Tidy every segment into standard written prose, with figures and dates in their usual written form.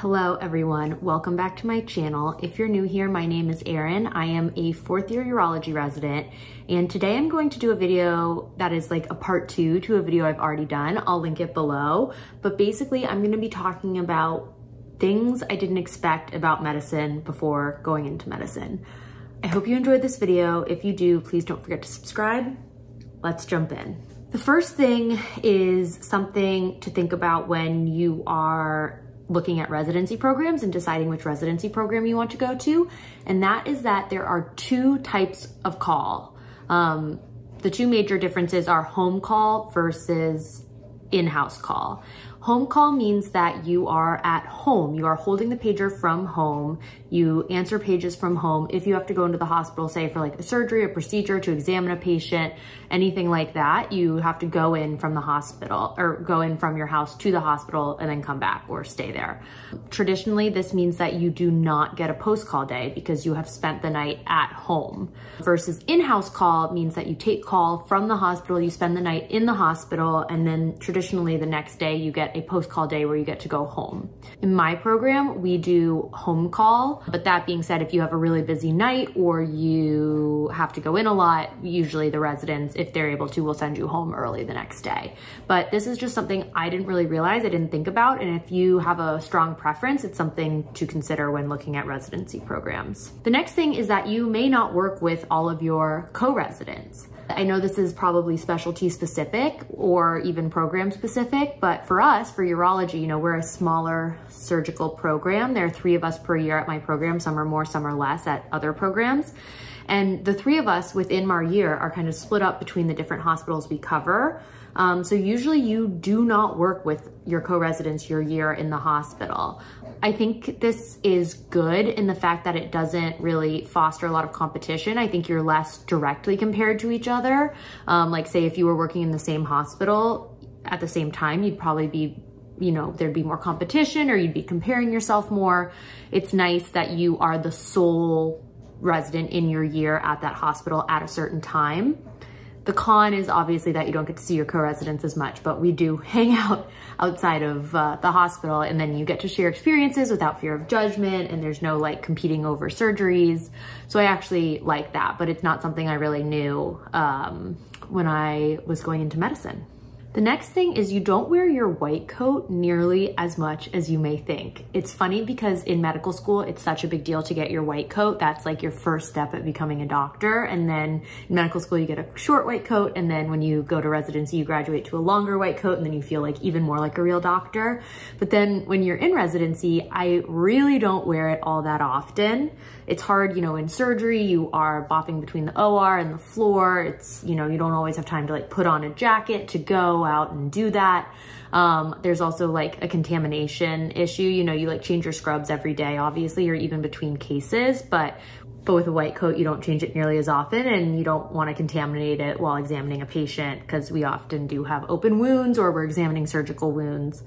Hello everyone, welcome back to my channel. If you're new here, my name is Erin. I am a fourth year urology resident, and today I'm going to do a video that is like a part 2 to a video I've already done. I'll link it below, but basically I'm going to be talking about things I didn't expect about medicine before going into medicine. I hope you enjoyed this video. If you do, please don't forget to subscribe. Let's jump in. The first thing is something to think about when you are looking at residency programs and deciding which residency program you want to go to. And that is that there are 2 types of call. The 2 major differences are home call versus in-house call. Home call means that you are at home. You are holding the pager from home. You answer pages from home. If you have to go into the hospital, say for like a surgery, a procedure, to examine a patient, anything like that, you have to go in from the hospital or go in from your house to the hospital and then come back or stay there. Traditionally, this means that you do not get a post-call day because you have spent the night at home. Versus in-house call means that you take call from the hospital, you spend the night in the hospital, and then traditionally the next day you get a post-call day where you get to go home. In my program, we do home call, but that being said, if you have a really busy night or you have to go in a lot, usually the residents, if they're able to, will send you home early the next day. But this is just something I didn't really realize, I didn't think about, and if you have a strong preference, it's something to consider when looking at residency programs. The next thing is that you may not work with all of your co-residents. I know this is probably specialty specific or even program specific, but for us, for urology, you know, we're a smaller surgical program. There are 3 of us per year at my program. Some are more, some are less at other programs. And the 3 of us within our year are kind of split up between the different hospitals we cover. So usually you do not work with your co-residents your year in the hospital. I think this is good in the fact that it doesn't really foster a lot of competition. I think you're less directly compared to each other. Like say if you were working in the same hospital at the same time, you'd probably be, you know, there'd be more competition or you'd be comparing yourself more. It's nice that you are the sole resident in your year at that hospital at a certain time. The con is obviously that you don't get to see your co-residents as much, but we do hang out outside of the hospital, and then you get to share experiences without fear of judgment, and there's no like competing over surgeries. So I actually like that, but it's not something I really knew when I was going into medicine. The next thing is you don't wear your white coat nearly as much as you may think. It's funny because in medical school, it's such a big deal to get your white coat. That's like your first step at becoming a doctor. And then in medical school, you get a short white coat. And then when you go to residency, you graduate to a longer white coat, and then you feel like even more like a real doctor. But then when you're in residency, I really don't wear it all that often. It's hard, you know, in surgery, you are bopping between the OR and the floor. It's, you know, you don't always have time to like put on a jacket to go out and do that. There's also like a contamination issue. You know, you like change your scrubs every day, obviously, or even between cases, but with a white coat, you don't change it nearly as often, and you don't want to contaminate it while examining a patient because we often do have open wounds or we're examining surgical wounds.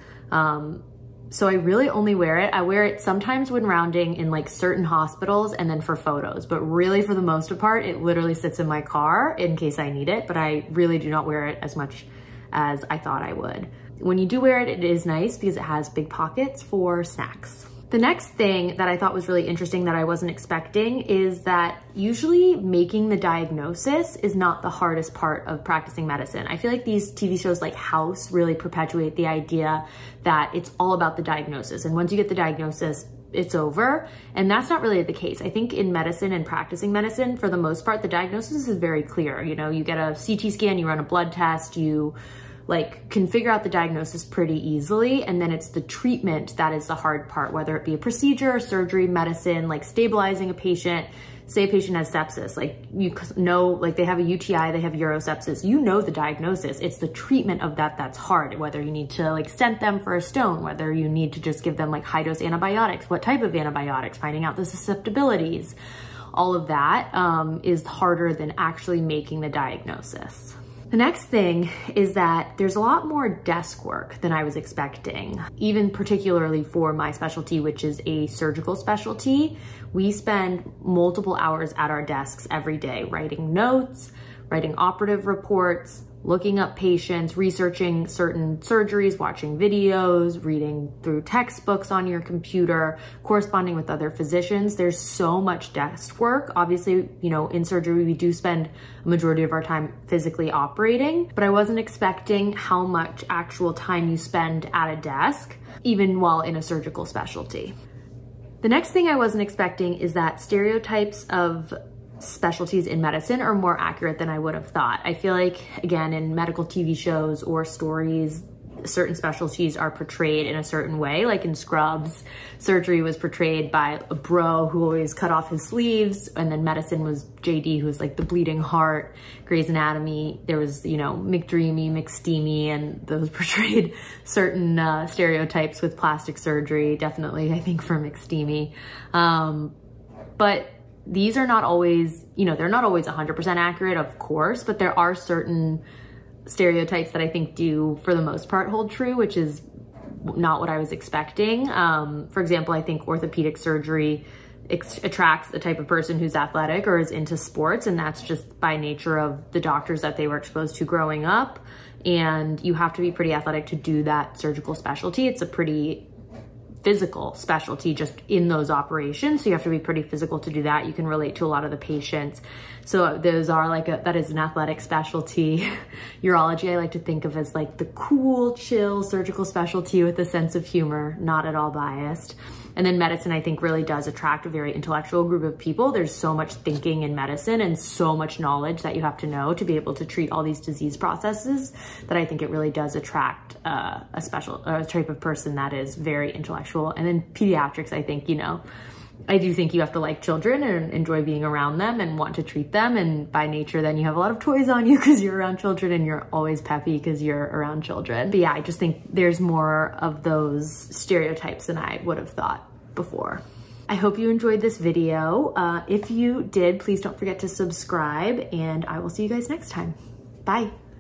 So I really only wear it. I wear it sometimes when rounding in like certain hospitals and then for photos, but really for the most part, it literally sits in my car in case I need it, but I really do not wear it as much as I thought I would. When you do wear it, it is nice because it has big pockets for snacks. The next thing that I thought was really interesting that I wasn't expecting is that usually making the diagnosis is not the hardest part of practicing medicine. I feel like these TV shows like House really perpetuate the idea that it's all about the diagnosis. And once you get the diagnosis, it's over. And that's not really the case. I think in medicine and practicing medicine, for the most part, the diagnosis is very clear. You know, you get a CT scan, you run a blood test, you like can figure out the diagnosis pretty easily. And then it's the treatment that is the hard part, whether it be a procedure, surgery, medicine, like stabilizing a patient. Say a patient has sepsis, like you know, like they have a UTI, they have urosepsis, you know the diagnosis. It's the treatment of that that's hard, whether you need to like stent them for a stone, whether you need to just give them like high dose antibiotics, what type of antibiotics, finding out the susceptibilities. All of that is harder than actually making the diagnosis. The next thing is that there's a lot more desk work than I was expecting, even particularly for my specialty, which is a surgical specialty. We spend multiple hours at our desks every day, writing notes, writing operative reports, looking up patients, researching certain surgeries, watching videos, reading through textbooks on your computer, corresponding with other physicians. There's so much desk work. Obviously, you know, in surgery, we do spend a majority of our time physically operating, but I wasn't expecting how much actual time you spend at a desk, even while in a surgical specialty. The next thing I wasn't expecting is that stereotypes of specialties in medicine are more accurate than I would have thought. I feel like, again, in medical TV shows or stories, certain specialties are portrayed in a certain way. Like in Scrubs, surgery was portrayed by a bro who always cut off his sleeves, and then medicine was JD, who was like the bleeding heart. Grey's Anatomy, there was, you know, McDreamy, McSteamy, and those portrayed certain stereotypes with plastic surgery, definitely, I think, for McSteamy. But these are not always, you know, they're not always 100% accurate, of course, but there are certain stereotypes that I think do, for the most part, hold true, which is not what I was expecting. For example, I think orthopedic surgery attracts the type of person who's athletic or is into sports, and that's just by nature of the doctors that they were exposed to growing up. And you have to be pretty athletic to do that surgical specialty. It's a pretty physical specialty just in those operations. So you have to be pretty physical to do that. You can relate to a lot of the patients. So those are like, that is an athletic specialty. Urology, I like to think of as like the cool, chill surgical specialty with a sense of humor, not at all biased. And then medicine, I think, really does attract a very intellectual group of people. There's so much thinking in medicine and so much knowledge that you have to know to be able to treat all these disease processes that I think it really does attract a type of person that is very intellectual. And then pediatrics, I think, you know, I do think you have to like children and enjoy being around them and want to treat them. And by nature, then you have a lot of toys on you because you're around children, and you're always peppy because you're around children. But yeah, I just think there's more of those stereotypes than I would have thought before. I hope you enjoyed this video. If you did, please don't forget to subscribe, and I will see you guys next time. Bye.